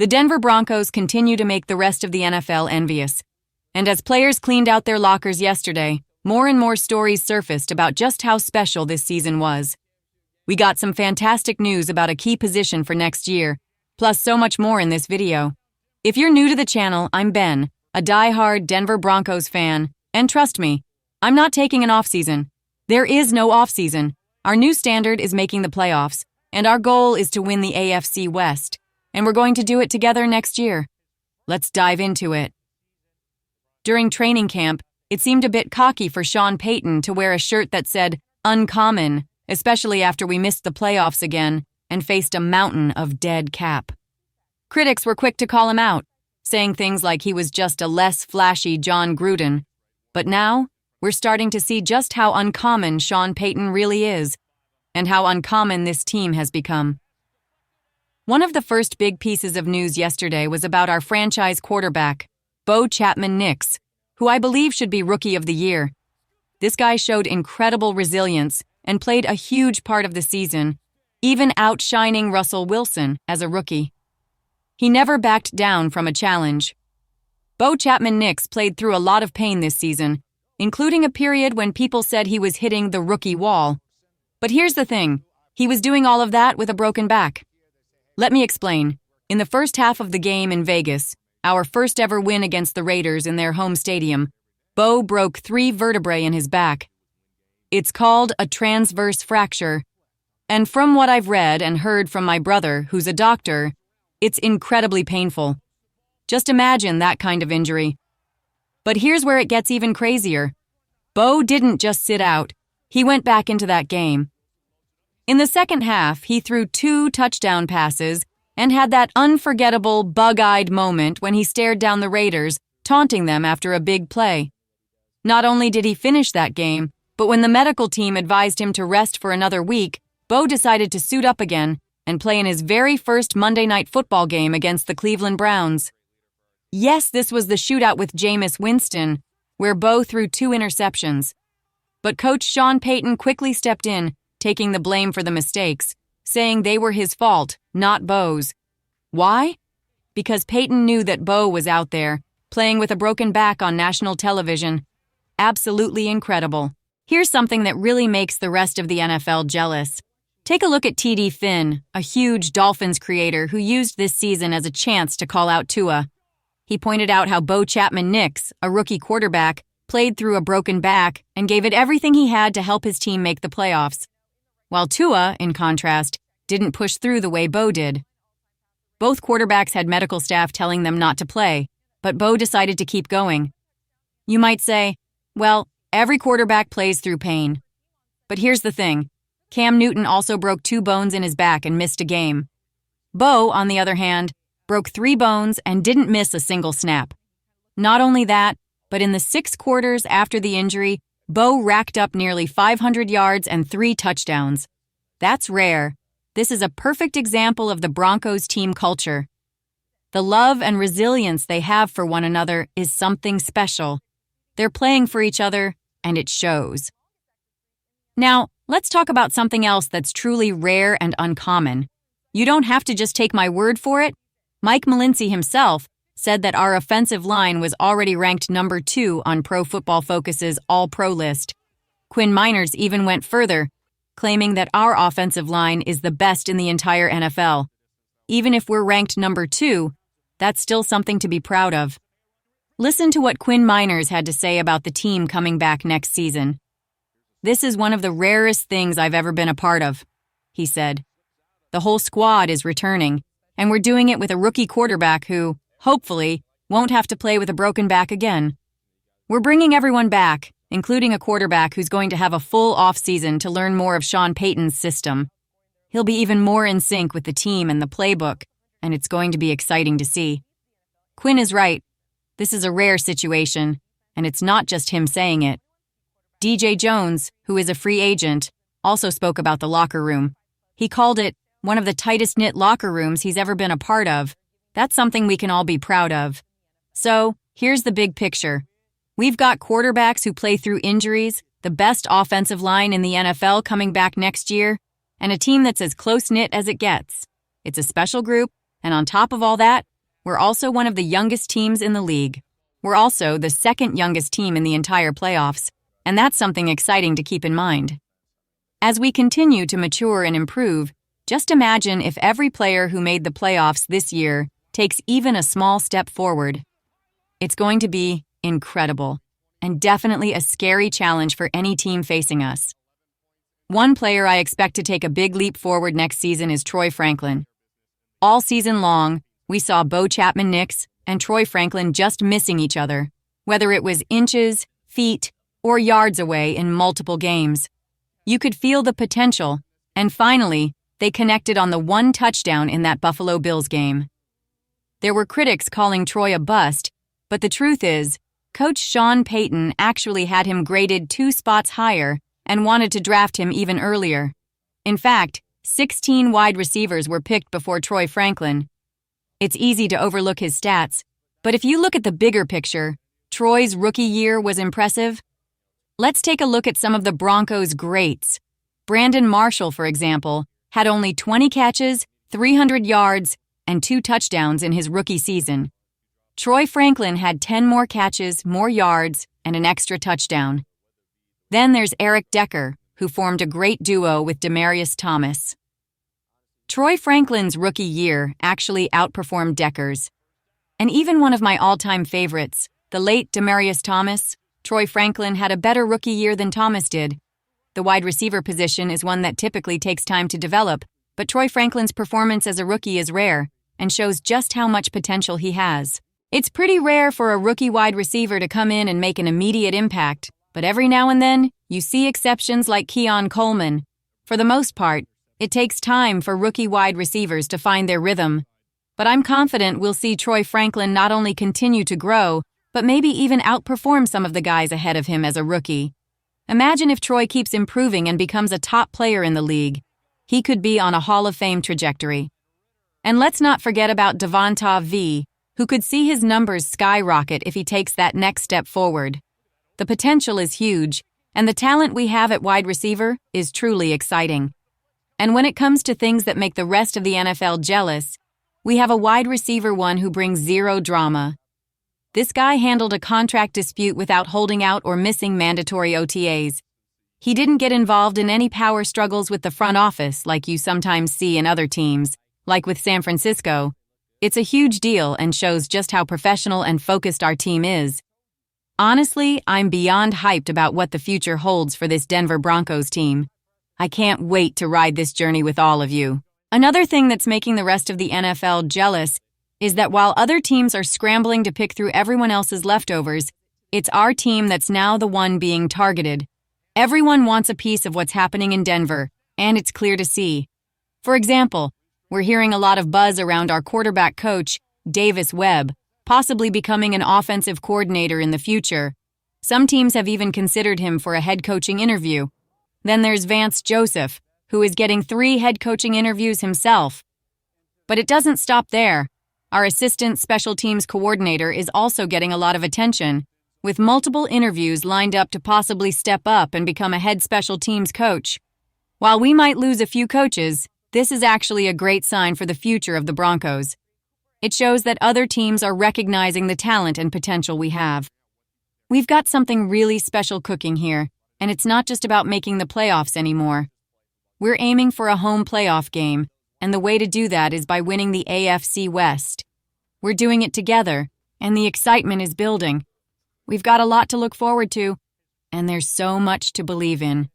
The Denver Broncos continue to make the rest of the NFL envious. And as players cleaned out their lockers yesterday, more and more stories surfaced about just how special this season was. We got some fantastic news about a key position for next year, plus so much more in this video. If you're new to the channel, I'm Ben, a die-hard Denver Broncos fan, and trust me, I'm not taking an off-season. There is no off-season. Our new standard is making the playoffs, and our goal is to win the AFC West, and we're going to do it together next year. Let's dive into it. During training camp, it seemed a bit cocky for Sean Payton to wear a shirt that said, "Uncommon," especially after we missed the playoffs again and faced a mountain of dead cap. Critics were quick to call him out, saying things like he was just a less flashy John Gruden. But now, we're starting to see just how uncommon Sean Payton really is, and how uncommon this team has become. One of the first big pieces of news yesterday was about our franchise quarterback, Bo Chapman-Nix, who I believe should be Rookie of the Year. This guy showed incredible resilience and played a huge part of the season, even outshining Russell Wilson as a rookie. He never backed down from a challenge. Bo Chapman-Nix played through a lot of pain this season, including a period when people said he was hitting the rookie wall. But here's the thing, he was doing all of that with a broken back. Let me explain. In the first half of the game in Vegas, our first ever win against the Raiders in their home stadium, Bo broke 3 vertebrae in his back. It's called a transverse fracture. And from what I've read and heard from my brother, who's a doctor, it's incredibly painful. Just imagine that kind of injury. But here's where it gets even crazier. Bo didn't just sit out. He went back into that game. In the second half, he threw 2 touchdown passes and had that unforgettable, bug-eyed moment when he stared down the Raiders, taunting them after a big play. Not only did he finish that game, but when the medical team advised him to rest for another week, Bo decided to suit up again and play in his very first Monday Night Football game against the Cleveland Browns. Yes, this was the shootout with Jameis Winston, where Bo threw 2 interceptions. But Coach Sean Payton quickly stepped in, taking the blame for the mistakes, saying they were his fault, not Bo's. Why? Because Payton knew that Bo was out there, playing with a broken back on national television. Absolutely incredible. Here's something that really makes the rest of the NFL jealous. Take a look at TD Finn, a huge Dolphins creator who used this season as a chance to call out Tua. He pointed out how Bo Chapman-Nix, a rookie quarterback, played through a broken back and gave it everything he had to help his team make the playoffs. While Tua, in contrast, didn't push through the way Bo did. Both quarterbacks had medical staff telling them not to play, but Bo decided to keep going. You might say, well, every quarterback plays through pain. But here's the thing. Cam Newton also broke 2 bones in his back and missed a game. Bo, on the other hand, broke 3 bones and didn't miss a single snap. Not only that, but in the 6 quarters after the injury, Bo racked up nearly 500 yards and 3 touchdowns. That's rare. This is a perfect example of the Broncos team culture. The love and resilience they have for one another is something special. They're playing for each other, and it shows. Now, let's talk about something else that's truly rare and uncommon. You don't have to just take my word for it. Mike Malinsky himself said that our offensive line was already ranked number 2 on Pro Football Focus's All-Pro list. Quinn Miners even went further, claiming that our offensive line is the best in the entire NFL. Even if we're ranked number 2, that's still something to be proud of. Listen to what Quinn Miners had to say about the team coming back next season. "This is one of the rarest things I've ever been a part of," he said. "The whole squad is returning, and we're doing it with a rookie quarterback who, hopefully, won't have to play with a broken back again. We're bringing everyone back, including a quarterback who's going to have a full off-season to learn more of Sean Payton's system. He'll be even more in sync with the team and the playbook, and it's going to be exciting to see." Quinn is right. This is a rare situation, and it's not just him saying it. DJ Jones, who is a free agent, also spoke about the locker room. He called it one of the tightest-knit locker rooms he's ever been a part of. That's something we can all be proud of. So, here's the big picture. We've got quarterbacks who play through injuries, the best offensive line in the NFL coming back next year, and a team that's as close-knit as it gets. It's a special group, and on top of all that, we're also one of the youngest teams in the league. We're also the second youngest team in the entire playoffs, and that's something exciting to keep in mind. As we continue to mature and improve, just imagine if every player who made the playoffs this year takes even a small step forward. It's going to be incredible, and definitely a scary challenge for any team facing us. One player I expect to take a big leap forward next season is Troy Franklin. All season long, we saw Bo Chapman-Nix and Troy Franklin just missing each other, whether it was inches, feet, or yards away in multiple games. You could feel the potential, and finally, they connected on the one touchdown in that Buffalo Bills game. There were critics calling Troy a bust, but the truth is, Coach Sean Payton actually had him graded 2 spots higher and wanted to draft him even earlier. In fact, 16 wide receivers were picked before Troy Franklin. It's easy to overlook his stats, but if you look at the bigger picture, Troy's rookie year was impressive. Let's take a look at some of the Broncos' greats. Brandon Marshall, for example, had only 20 catches, 300 yards, and 2 touchdowns in his rookie season. Troy Franklin had 10 more catches, more yards, and an extra touchdown. Then there's Eric Decker, who formed a great duo with Demaryius Thomas. Troy Franklin's rookie year actually outperformed Decker's. And even one of my all-time favorites, the late Demaryius Thomas, Troy Franklin had a better rookie year than Thomas did. The wide receiver position is one that typically takes time to develop, but Troy Franklin's performance as a rookie is rare and shows just how much potential he has. It's pretty rare for a rookie wide receiver to come in and make an immediate impact, but every now and then, you see exceptions like Keon Coleman. For the most part, it takes time for rookie wide receivers to find their rhythm. But I'm confident we'll see Troy Franklin not only continue to grow, but maybe even outperform some of the guys ahead of him as a rookie. Imagine if Troy keeps improving and becomes a top player in the league. He could be on a Hall of Fame trajectory. And let's not forget about Devonta V, who could see his numbers skyrocket if he takes that next step forward. The potential is huge, and the talent we have at wide receiver is truly exciting. And when it comes to things that make the rest of the NFL jealous, we have a wide receiver one who brings zero drama. This guy handled a contract dispute without holding out or missing mandatory OTAs. He didn't get involved in any power struggles with the front office like you sometimes see in other teams, like with San Francisco. It's a huge deal and shows just how professional and focused our team is. Honestly, I'm beyond hyped about what the future holds for this Denver Broncos team. I can't wait to ride this journey with all of you. Another thing that's making the rest of the NFL jealous is that while other teams are scrambling to pick through everyone else's leftovers, it's our team that's now the one being targeted. Everyone wants a piece of what's happening in Denver, and it's clear to see. For example, we're hearing a lot of buzz around our quarterback coach, Davis Webb, possibly becoming an offensive coordinator in the future. Some teams have even considered him for a head coaching interview. Then there's Vance Joseph, who is getting 3 head coaching interviews himself. But it doesn't stop there. Our assistant special teams coordinator is also getting a lot of attention, with multiple interviews lined up to possibly step up and become a head special teams coach. While we might lose a few coaches, this is actually a great sign for the future of the Broncos. It shows that other teams are recognizing the talent and potential we have. We've got something really special cooking here, and it's not just about making the playoffs anymore. We're aiming for a home playoff game, and the way to do that is by winning the AFC West. We're doing it together, and the excitement is building. We've got a lot to look forward to, and there's so much to believe in.